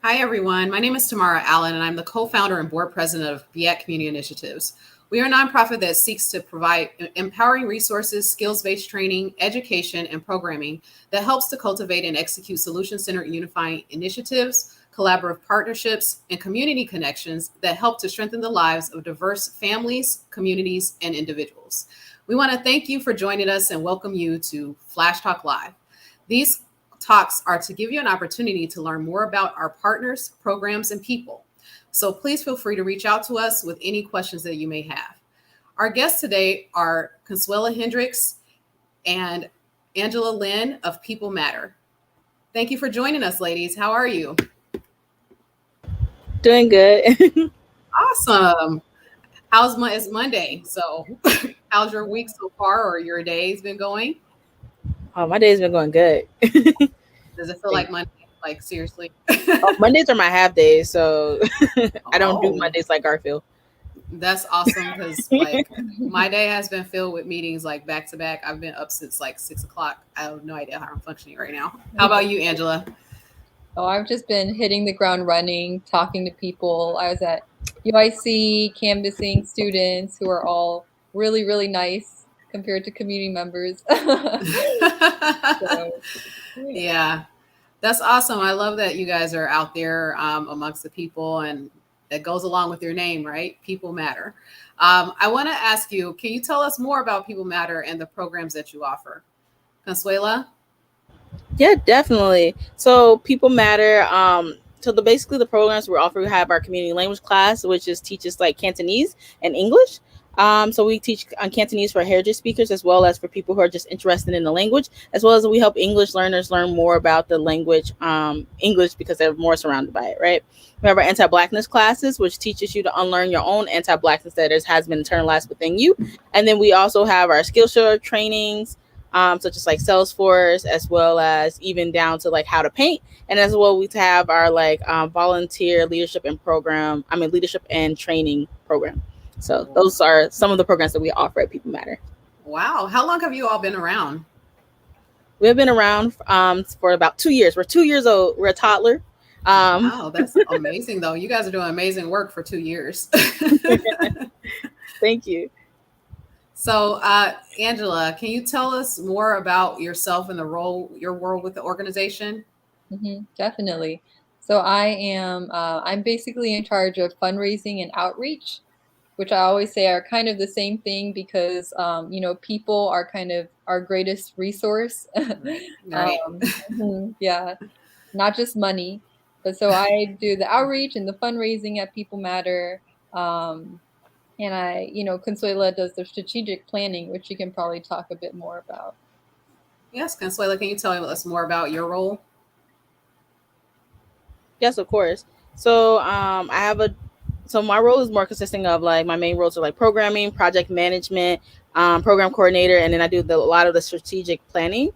Hi, everyone. My name is Tamara Allen, and I'm the co founder and board president of BIAC Community Initiatives. We are a nonprofit that seeks to provide empowering resources, skills based training, education, and programming that helps to cultivate and execute solution centered unifying initiatives, collaborative partnerships, and community connections that help to strengthen the lives of diverse families, communities, and individuals. We want to thank you for joining us and welcome you to Flash Talk Live. These talks are to give you an opportunity to learn more about our partners, programs, and people. So please feel free to reach out to us with any questions that you may have. Our guests today are Consuela Hendricks and Angela Lynn of People Matter. Thank you for joining us, ladies. How are you? Doing good. Awesome. It's Monday? So, how's your week so far, or your day's been going? Oh, my day's been going good. Does it feel like Monday? Like seriously? Oh, Mondays are my half days, so I don't do Oh, Mondays like Garfield. that's awesome because like my day has been filled with meetings like back to back. I've been up since like 6 o'clock. I have no idea how I'm functioning right now. How about you, Angela? Oh, I've just been hitting the ground running, talking to people. I was at UIC canvassing students who are all really, really nice compared to community members. So, yeah. Yeah, that's awesome. I love that you guys are out there amongst the people, and that goes along with your name, right? People Matter. I want to ask you, can you tell us more about People Matter and the programs that you offer? Consuela? Yeah, definitely. So people matter. So basically the programs we offer, we have our community language class, which is teaches like Cantonese and English. So we teach on Cantonese for heritage speakers as well as for people who are just interested in the language, as well as we help English learners learn more about the language, English, because they're more surrounded by it, right? We have our anti-blackness classes, which teaches you to unlearn your own anti-blackness that has been internalized within you. And then we also have our Skillshare trainings, such as like Salesforce, as well as even down to like how to paint, and as well we have our like volunteer leadership and program. I mean leadership and training program. So those are some of the programs that we offer at People Matter. Wow. How long have you all been around? We've been around for about 2 years. We're 2 years old. We're a toddler. Um, Wow, that's amazing, though. You guys are doing amazing work for 2 years. Thank you. So, Angela, can you tell us more about yourself and your role with the organization? Definitely. So I'm basically in charge of fundraising and outreach, which I always say are kind of the same thing because, people are kind of our greatest resource. Right. Right. Yeah, not just money. But so I do the outreach and the fundraising at People Matter. Um, and Consuela does the strategic planning, which you can probably talk a bit more about. Yes, Consuela, can you tell us more about your role? Yes, of course. So I have a so my role is more consisting of like my main roles are like programming, project management, program coordinator, and then I do a lot of the strategic planning.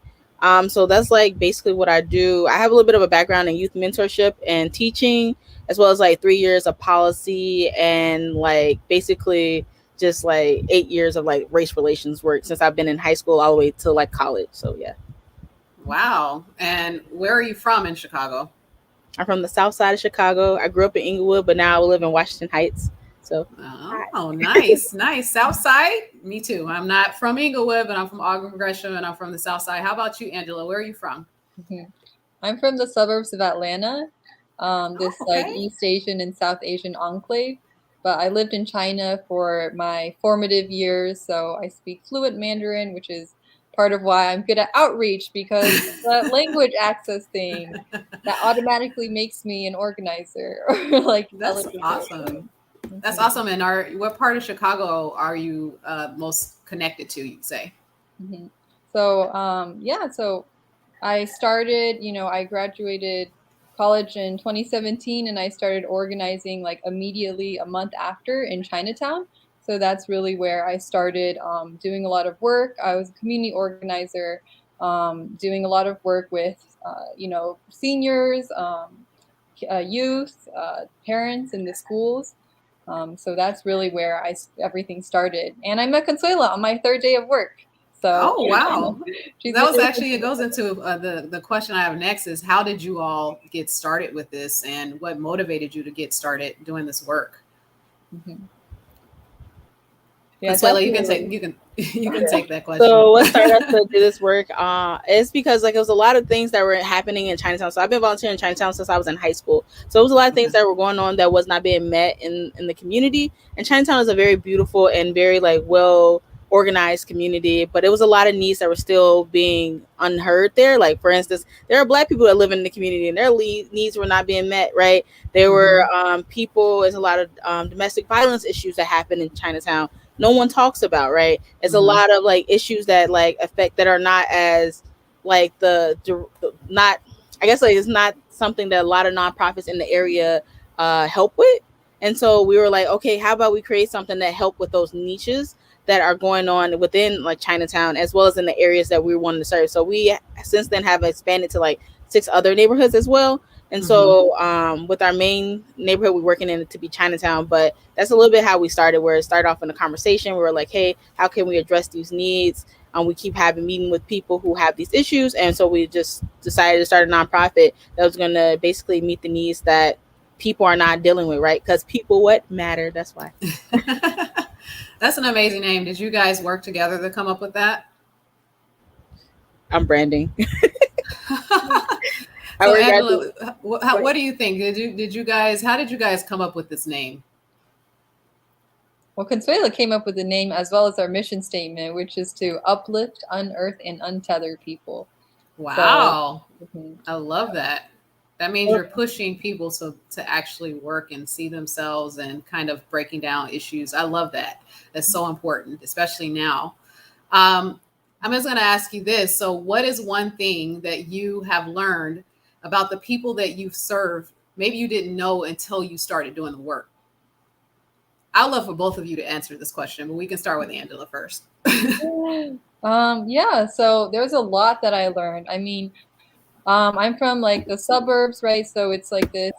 So that's like basically what I do. I have a little bit of a background in youth mentorship and teaching, as well as like 3 years of policy and like basically just like 8 years of like race relations work since I've been in high school all the way to like college. So yeah, Wow. And where are you from in Chicago? I'm from the south side of Chicago. I grew up in Inglewood, but now I live in Washington Heights. So hi. Oh, nice, nice. South Side? Me too. I'm not from Inglewood, but I'm from Auburn Gresham and I'm from the South Side. How about you, Angela? Where are you from? Mhm. I'm from the suburbs of Atlanta, Oh, this like okay. East Asian and South Asian enclave. But I lived in China for my formative years, so I speak fluent Mandarin, which is part of why I'm good at outreach because the language access thing that automatically makes me an organizer or like That's eligible. awesome. That's Mhm, awesome. And what part of Chicago are you most connected to, you'd say? mhm. So I started, I graduated college in 2017 and I started organizing like immediately a month after in Chinatown. So that's really where I started doing a lot of work. I was a community organizer, doing a lot of work with, seniors, youth, parents in the schools. So that's really where everything started. And I met Consuela on my third day of work. So Oh, wow. she's That was really actually, it goes into the question I have next is how did you all get started with this and what motivated you to get started doing this work? Mhm. Yeah, Consuela, you can definitely. take you can take that question. So what started us to do this work is because like it was a lot of things that were happening in Chinatown. So I've been volunteering in Chinatown since I was in high school. So it was a lot of things Okay. that were going on that was not being met in the community. And Chinatown is a very beautiful and very like well organized community, but it was a lot of needs that were still being unheard there. Like for instance, there are Black people that live in the community and their needs were not being met. Right, there were Hmm. people. There's a lot of domestic violence issues that happen in Chinatown. No one talks about, right? It's a Hmm. lot of like issues that like affect that are not as like not, I guess like it's not something that a lot of nonprofits in the area help with. And so we were like, okay, how about we create something that help with those niches that are going on within like Chinatown as well as in the areas that we wanted to serve. So we since then have expanded to like 6 other neighborhoods as well. And Hmm. so with our main neighborhood we're working in it to be Chinatown, but that's a little bit how we started, where it started off in a conversation. We were like, hey, how can we address these needs? We keep having meeting with people who have these issues. And so we just decided to start a nonprofit that was going to basically meet the needs that people are not dealing with, right? Because people what matter. That's why. That's an amazing name. Did you guys work together to come up with that? I'm branding. I So work at Angela, what do you think? Did you guys how did you guys come up with this name? Well, Consuela came up with the name as well as our mission statement, which is to uplift, unearth, and untether people. So, Wow. mhm. I love that. That means you're pushing people to actually work and see themselves and kind of breaking down issues. I love that. That's so important, especially now. Um, I'm just going to ask you this. So, what is one thing that you have learned about the people that you've served? Maybe you didn't know until you started doing the work. I'd love for both of you to answer this question, but we can start with Angela first. Yeah, so there's a lot that I learned. I mean, I'm from like the suburbs, right? So it's like this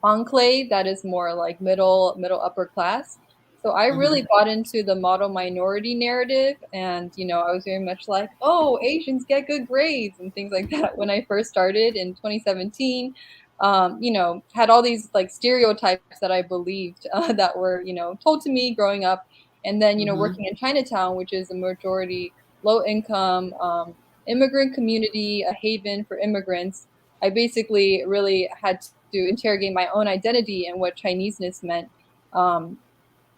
enclave that is more like middle upper class. So I Hmm. really bought into the model minority narrative, and I was very much like, oh, Asians get good grades and things like that when I first started in 2017. Had all these like stereotypes that I believed that were told to me growing up, and then Hmm. working in Chinatown, which is a majority low income immigrant community, a haven for immigrants. I basically really had to interrogate my own identity and what Chineseness meant. Um,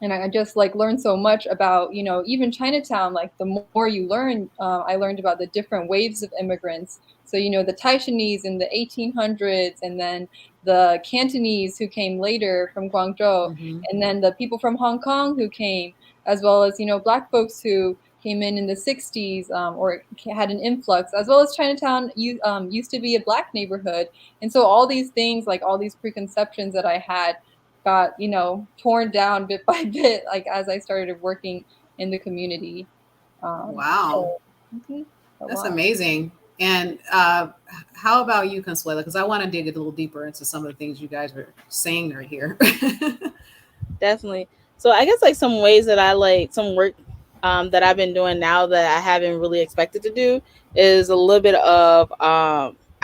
and I just like learned so much about even Chinatown. Like the more you learn, I learned about the different waves of immigrants. So the Taishanese in the 1800s, and then the Cantonese who came later from Guangzhou, Hmm. and then the people from Hong Kong who came, as well as Black folks who came in the 60s, or had an influx, as well as Chinatown used to be a Black neighborhood. And so all these things, like all these preconceptions that I had, got torn down bit by bit, like as I started working in the community. Wow. So mhm, a That's lot. amazing. And how about you, Consuela? Because I want to dig a little deeper into some of the things you guys were saying right here. Definitely. So I guess like some ways that I like some work that I've been doing now that I haven't really expected to do is a little bit of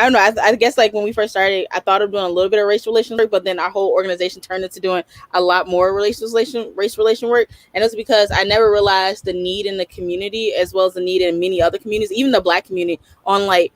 I don't know. I guess like when we first started, I thought of doing a little bit of race relations work, but then our whole organization turned into doing a lot more race relation work, and it's because I never realized the need in the community as well as the need in many other communities, even the Black community, on like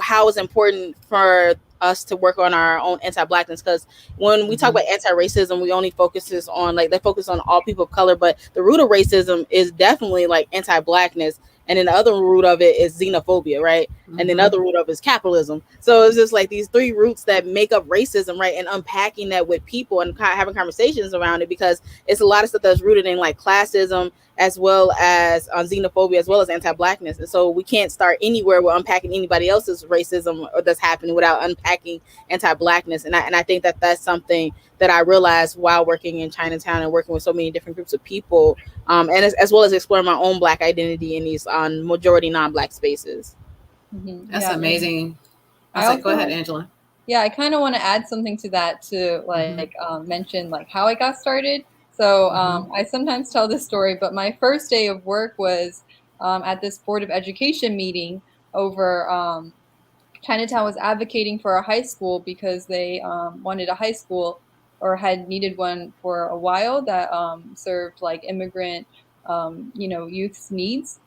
how it's important for us to work on our own anti-blackness. Because when we talk Hmm. about anti-racism, we only focuses on like they focus on all people of color, but the root of racism is definitely like anti-blackness, and then the other root of it is xenophobia, right? And then the Hmm. other root of it is capitalism. So it's just like these three roots that make up racism, right? And unpacking that with people and having conversations around it, because it's a lot of stuff that's rooted in like classism as well as xenophobia as well as anti-blackness. And so we can't start anywhere with unpacking anybody else's racism or that's happening without unpacking anti-blackness. And I think that that's something that I realized while working in Chinatown and working with so many different groups of people, and as well as exploring my own Black identity in these majority non-Black spaces. That's Yeah, and amazing. I I was like, go ahead, also, Angela. yeah, I kind of want to add something to that to Hmm. like mention like how I got started. So Hmm. I sometimes tell this story, but my first day of work was at this Board of Education meeting over Chinatown was advocating for a high school because they wanted a high school or had needed one for a while that served like immigrant, youth's needs.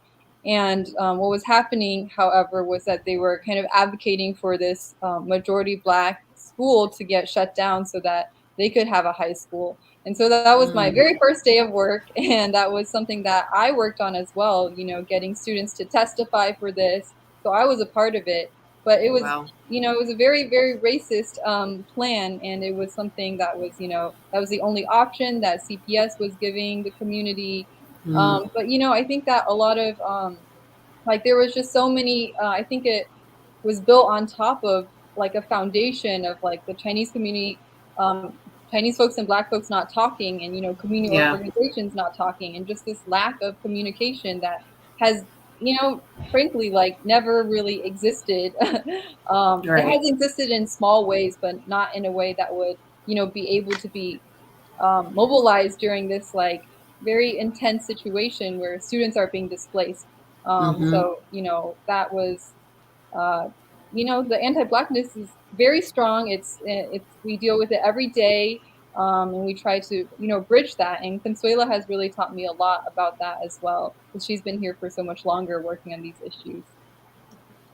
And what was happening, however, was that they were kind of advocating for this majority Black school to get shut down so that they could have a high school. And so that was my very first day of work. And that was something that I worked on as well, getting students to testify for this. So I was a part of it. But it was, Wow. it was a very, very racist plan. And it was something that was, that was the only option that CPS was giving the community. But, I think that a lot of, like, there was just so many, I think it was built on top of like a foundation of like the Chinese community, Chinese folks and Black folks not talking, and community organizations not talking, and just this lack of communication that has, frankly, like never really existed. It has existed in small ways, but not in a way that would be able to be mobilized during this like very intense situation where students are being displaced. So that was the anti-Blackness is very strong. It's we deal with it every day, and we try to bridge that. And Consuela has really taught me a lot about that as well, because she's been here for so much longer working on these issues.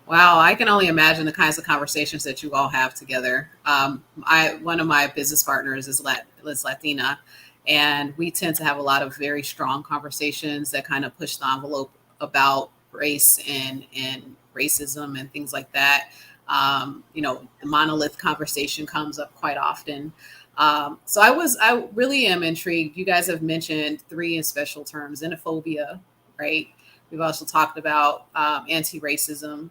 Wow, I can only imagine the kinds of conversations that you all have together. One of my business partners is Latina, and we tend to have a lot of very strong conversations that kind of push the envelope about race and racism and things like that. The monolith conversation comes up quite often. So I really am intrigued. You guys have mentioned 3 in special terms: xenophobia, right? We've also talked about anti-racism,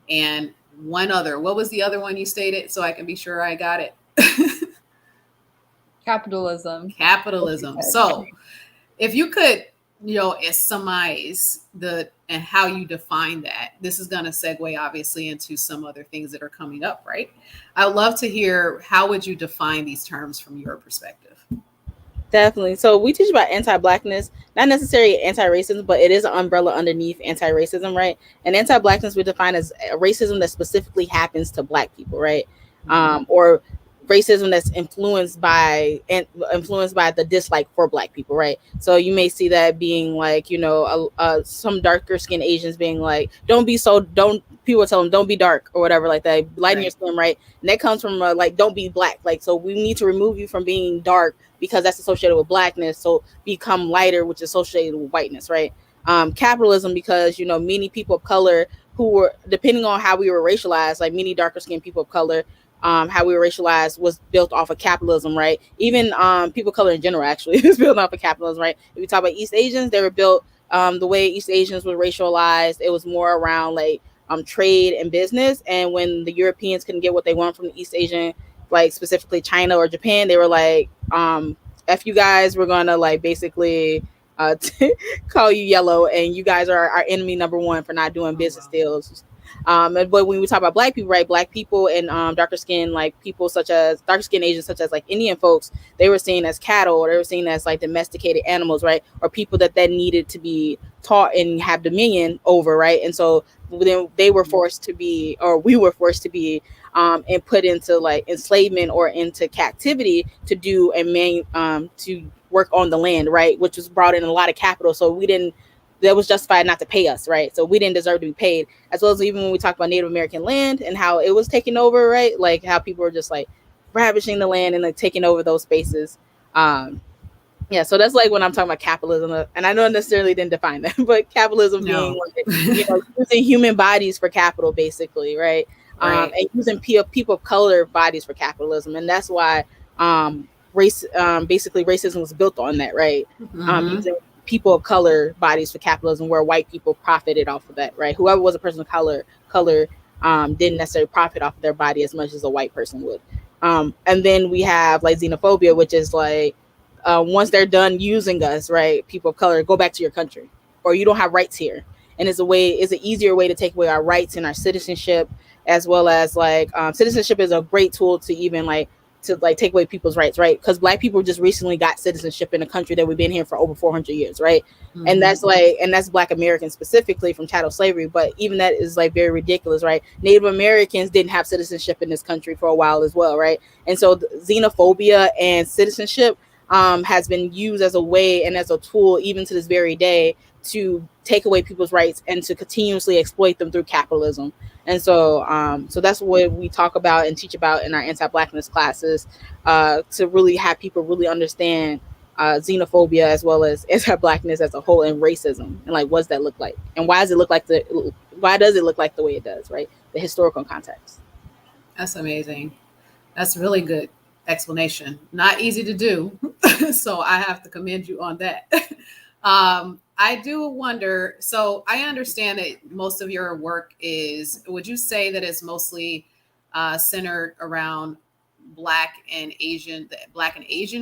and one other. What was the other one you stated, so I can be sure I got it? Capitalism. So if you could, surmise and how you define that, this is going to segue obviously into some other things that are coming up, right? I would love to hear, how would you define these terms from your perspective? Definitely. So we teach about anti-Blackness, not necessarily anti-racism, but it is an umbrella underneath anti-racism, right? And anti-Blackness we define as racism that specifically happens to Black people, right? Or racism that's influenced by the dislike for Black people, right? So you may see that being like, some darker skinned Asians being like, people tell them don't be dark or whatever, like that, lighten your skin, right? And that comes from like, don't be Black, like, so we need to remove you from being dark because that's associated with Blackness, so become lighter, which is associated with whiteness, right? Capitalism, because many people of color who were, depending on how we were racialized, like many darker skinned people of color, how we were racialized was built off of capitalism, right? Even people of color in general actually is built off of capitalism, right? If we talk about East Asians, they were built the way East Asians were racialized. It was more around like trade and business. And when the Europeans couldn't get what they want from the East Asian, like specifically China or Japan, they were like, F you guys, we're gonna like basically call you yellow, and you guys are our enemy number one for not doing business deals. But when we talk about Black people, right, Black people and darker skin, like people such as darker skin Asians, such as like Indian folks, they were seen as cattle, or they were seen as like domesticated animals, right, or people that needed to be taught and have dominion over, right? And so then they were forced to be, or we were forced to be, and put into like enslavement or into captivity to do and to work on the land, right, which was brought in a lot of capital. So that was justified not to pay us, right? So we didn't deserve to be paid. As well as even when we talk about Native American land and how it was taken over, right? Like how people were just like ravaging the land and like taking over those spaces. Yeah, so that's like when I'm talking about capitalism, and I don't necessarily didn't define that, but capitalism being like, using human bodies for capital, basically, right? And using people of color bodies for capitalism, and that's why basically racism was built on that, right? Using people of color bodies for capitalism, where white people profited off of that, right? Whoever was a person of color didn't necessarily profit off of their body as much as a white person would. And then we have like xenophobia, which is like, once they're done using us, right, people of color, go back to your country, or you don't have rights here. And it's an easier way to take away our rights and our citizenship, as well as like citizenship is a great tool to even like to like take away people's rights, right? Because Black people just recently got citizenship in a country that we've been here for over 400 years, right? Mm-hmm. And that's Black Americans specifically from chattel slavery. But even that is like very ridiculous, right? Native Americans didn't have citizenship in this country for a while as well, right? And so xenophobia and citizenship has been used as a way and as a tool, even to this very day, to take away people's rights and to continuously exploit them through capitalism. And so that's what we talk about and teach about in our anti-Blackness classes, to really have people really understand xenophobia as well as anti-Blackness as a whole, and racism, and like, what does that look like, and why does it look like the way it does, right? The historical context. That's amazing. That's really good explanation. Not easy to do, so I have to commend you on that. I do wonder, so I understand that most of your work would you say that it's mostly centered around Black and Asian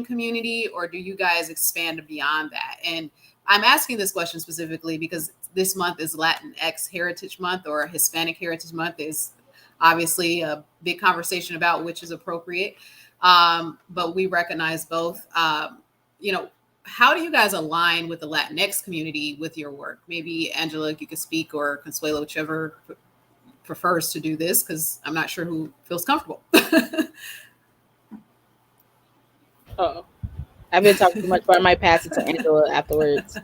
community, or do you guys expand beyond that? And I'm asking this question specifically because this month is Latinx Heritage Month, or Hispanic Heritage Month. Is obviously a big conversation about which is appropriate, but we recognize both. How do you guys align with the Latinx community with your work? Maybe Angela, you could speak, or Consuela, whichever prefers to do this, because I'm not sure who feels comfortable. Oh, I've been talking too much, but I might pass it to Angela afterwards.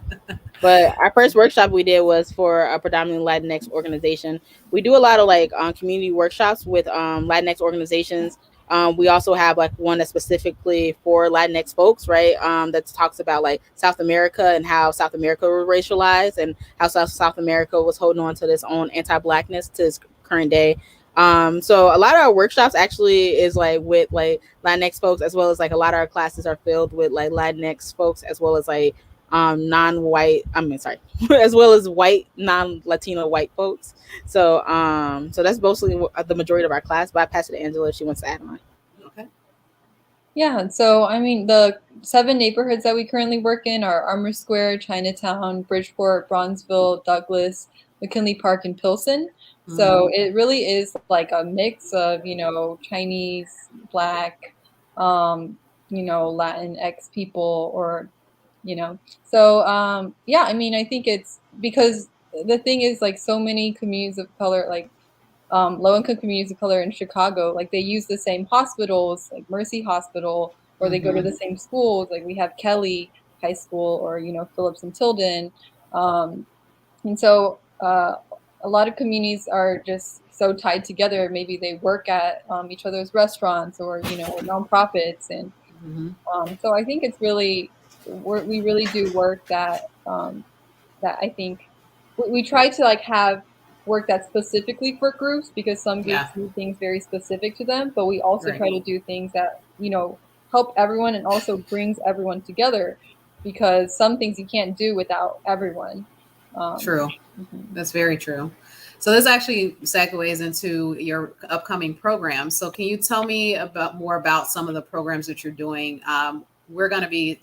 But our first workshop we did was for a predominantly Latinx organization. We do a lot of like community workshops with Latinx organizations. We also have like one that's specifically for Latinx folks, right? That talks about like South America and how South America was racialized, and how South America was holding on to this own anti-Blackness to its current day. So a lot of our workshops actually is like with like Latinx folks, as well as like a lot of our classes are filled with like Latinx folks, as well as like non-white, as well as white, non-Latino white folks. So that's mostly the majority of our class, but I pass it to Angela if she wants to add on. Okay. Yeah, so I mean, the 7 neighborhoods that we currently work in are Armour Square, Chinatown, Bridgeport, Bronzeville, Douglas, McKinley Park, and Pilsen. So it really is like a mix of, Chinese, Black, Latinx people, or, So, yeah, I mean, I think it's because the thing is, like, so many communities of color, like low-income communities of color in Chicago, like they use the same hospitals, like Mercy Hospital, or they go to the same schools. Like we have Kelly High School, or, Phillips and Tilden. And so a lot of communities are just so tied together. Maybe they work at each other's restaurants, or, nonprofits. And so I think it's really, we really do work that I think we try to like have work that's specifically for groups, because some groups do things very specific to them, but we also try to do things that, help everyone and also brings everyone together, because some things you can't do without everyone. True. That's very true. So this actually segues into your upcoming program. So can you tell me more about some of the programs that you're doing? We're going to be,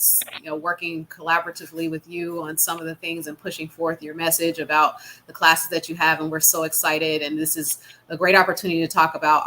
working collaboratively with you on some of the things and pushing forth your message about the classes that you have. And we're so excited. And this is a great opportunity to talk about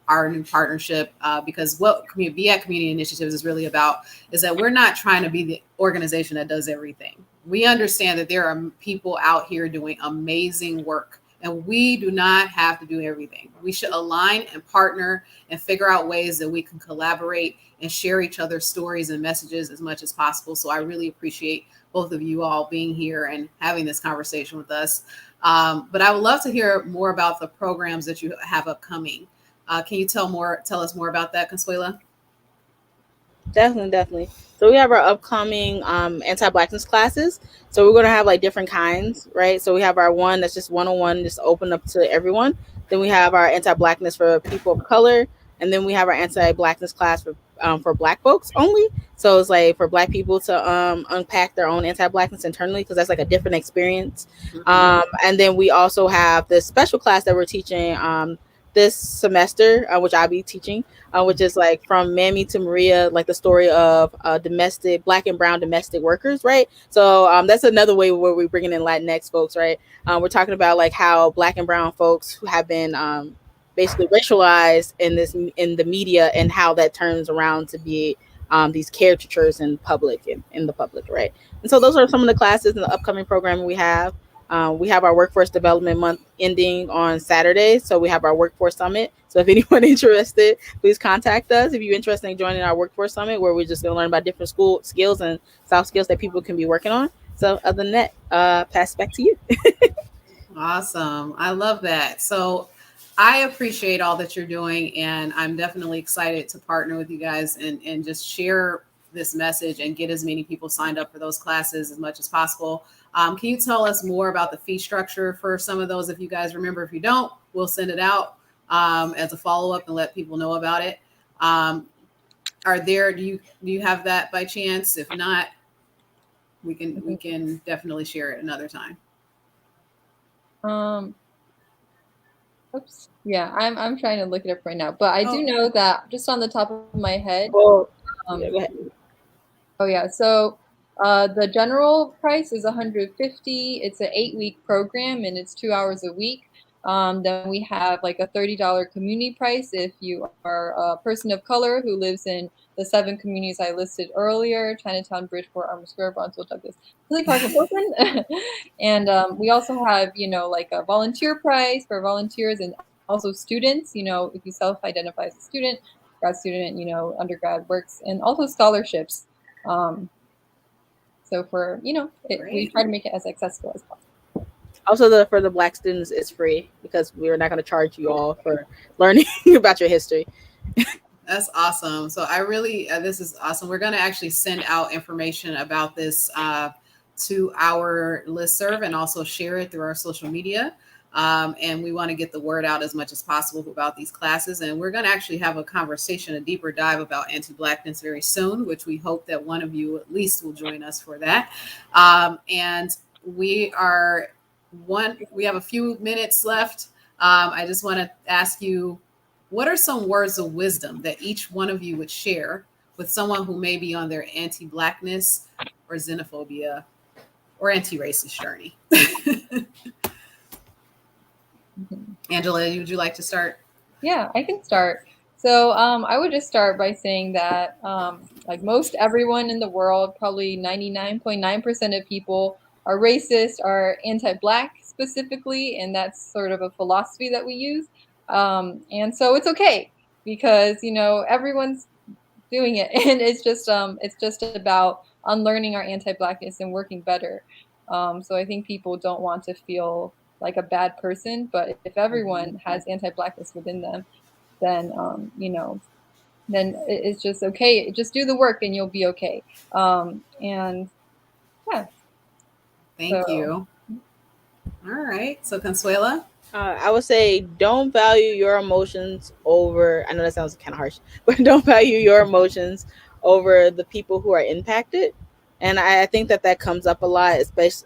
our new partnership, because what BIAC Community Initiatives is really about is that we're not trying to be the organization that does everything. We understand that there are people out here doing amazing work, and we do not have to do everything. We should align and partner and figure out ways that we can collaborate and share each other's stories and messages as much as possible. So I really appreciate both of you all being here and having this conversation with us. But I would love to hear more about the programs that you have upcoming. Can you tell us more about that, Consuela? Definitely. So we have our upcoming anti-Blackness classes. So we're going to have like different kinds, right? So we have our one that's just 101, just open up to everyone. Then we have our anti-Blackness for people of color, and then we have our anti-Blackness class for Black folks only. So it's like for Black people to unpack their own anti-Blackness internally, because that's like a different experience. And then we also have this special class that we're teaching this semester, which I'll be teaching, which is like from Mammy to Maria, like the story of domestic Black and brown domestic workers, right? So that's another way where we're bringing in Latinx folks, right? We're talking about like how Black and brown folks who have been basically racialized in the media, and how that turns around to be these caricatures in the public, right? And so those are some of the classes in the upcoming programming we have. We have our workforce development month ending on Saturday, so we have our workforce summit. So if anyone interested, please contact us if you're interested in joining our workforce summit, where we're just going to learn about different school skills and soft skills that people can be working on. So other than that, pass back to you. Awesome. I love that. So I appreciate all that you're doing, and I'm definitely excited to partner with you guys and just share this message and get as many people signed up for those classes as much as possible. Can you tell us more about the fee structure for some of those? If you guys remember, if you don't, we'll send it out as a follow-up and let people know about it. Do you have that by chance? If not, we can definitely share it another time. Oops. Yeah, I'm trying to look it up right now, but I do know that just on the top of my head. Well, yeah, go ahead. Oh yeah, so the general price is $150. It's an 8-week program and it's 2 hours a week. Then we have like a $30 community price if you are a person of color who lives in the 7 communities I listed earlier: Chinatown, Bridgeport, Armour Square, Bronzeville, Douglas, Hilly Park, and Portland. And we also have, like a volunteer price for volunteers and also students. If you self-identify as a student, grad student, undergrad works, and also scholarships. So we try to make it as accessible as possible. Also, for the Black students, it's free because we're not going to charge you all for learning about your history. That's awesome. So I really, this is awesome. We're going to actually send out information about this to our listserv and also share it through our social media. And we want to get the word out as much as possible about these classes. And we're going to actually have a conversation, a deeper dive about anti-Blackness very soon, which we hope that one of you at least will join us for that. And we have a few minutes left. I just want to ask you, what are some words of wisdom that each one of you would share with someone who may be on their anti-Blackness or xenophobia or anti-racist journey? Angela, would you like to start? Yeah, I can start. So I would just start by saying that like most everyone in the world, probably 99.9% of people are racist, are anti-Black specifically, and that's sort of a philosophy that we use. And so it's okay because, everyone's doing it. And it's just about unlearning our anti-Blackness and working better. So I think people don't want to feel like a bad person, but if everyone has anti-Blackness within them, then then it's just okay. Just do the work and you'll be okay. And yeah. Thank you. All right. So Consuela? I would say don't value your emotions over, I know that sounds kind of harsh, but don't value your emotions over the people who are impacted. And I think that comes up a lot,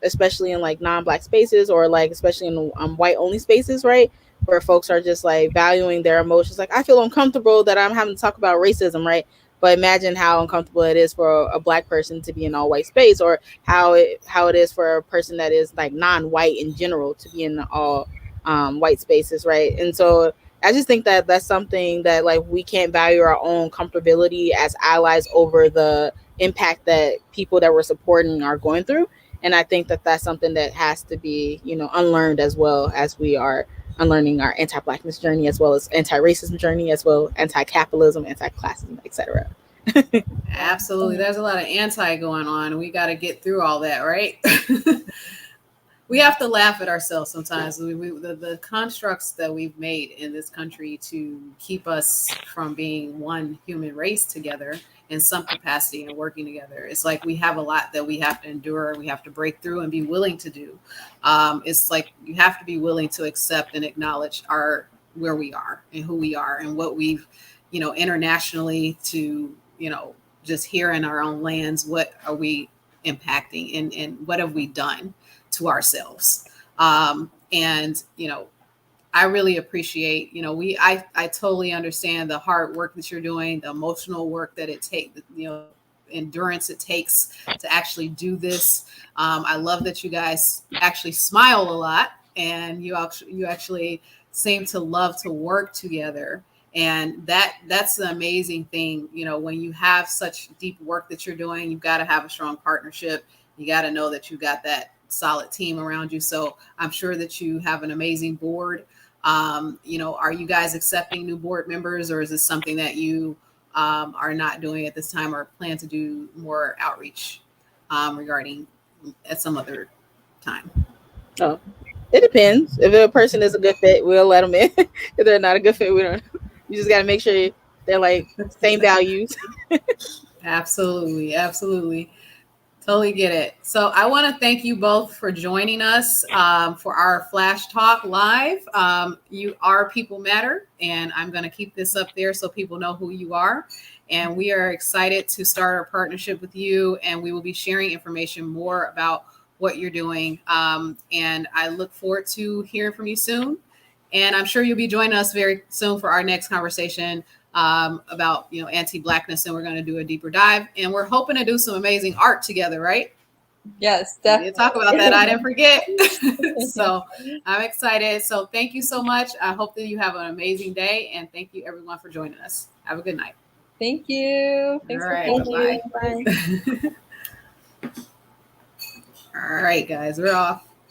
especially in like non-Black spaces, or like especially in white only spaces, right? Where folks are just like valuing their emotions. Like, I feel uncomfortable that I'm having to talk about racism, right? But imagine how uncomfortable it is for a Black person to be in all white space, or how it is for a person that is like non-white in general to be in all white spaces, right? And so I just think that that's something that like we can't value our own comfortability as allies over the impact that people that we're supporting are going through. And I think that that's something that has to be, unlearned, as well as we are unlearning our anti-Blackness journey, as well as anti-racism journey, as well anti-capitalism, anti-classism, etc. Absolutely. There's a lot of anti going on. We got to get through all that, right? We have to laugh at ourselves sometimes. The constructs that we've made in this country to keep us from being one human race together in some capacity and working together. It's like we have a lot that we have to endure, we have to break through and be willing to do. It's like you have to be willing to accept and acknowledge where we are and who we are and what we've, internationally to, just here in our own lands, what are we impacting and what have we done to ourselves. And I really appreciate, I totally understand the hard work that you're doing, the emotional work that it takes, endurance it takes to actually do this. I love that you guys actually smile a lot, and you actually seem to love to work together. And that's the amazing thing. You know, when you have such deep work that you're doing, you've got to have a strong partnership. You got to know that you got that solid team around you. So I'm sure that you have an amazing board. You know, are you guys accepting new board members, or is this something that you are not doing at this time, or plan to do more outreach regarding at some other time? Oh, it depends. If a person is a good fit, we'll let them in. If they're not a good fit, we don't. You just got to make sure they're like same values. Absolutely, absolutely. Totally get it. So I want to thank you both for joining us for our Flash Talk Live. You are People Matter, and I'm going to keep this up there so people know who you are. And we are excited to start our partnership with you, and we will be sharing information more about what you're doing. And I look forward to hearing from you soon. And I'm sure you'll be joining us very soon for our next conversation about, you know, anti-Blackness, and we're going to do a deeper dive, and we're hoping to do some amazing art together, right? Yes, We definitely. did talk about that. I didn't forget. So I'm excited. So thank you so much. I hope that you have an amazing day, and thank you everyone for joining us. Have a good night. Thank you. Thanks All for right. coming. Bye-bye. Bye. All right, guys, we're off.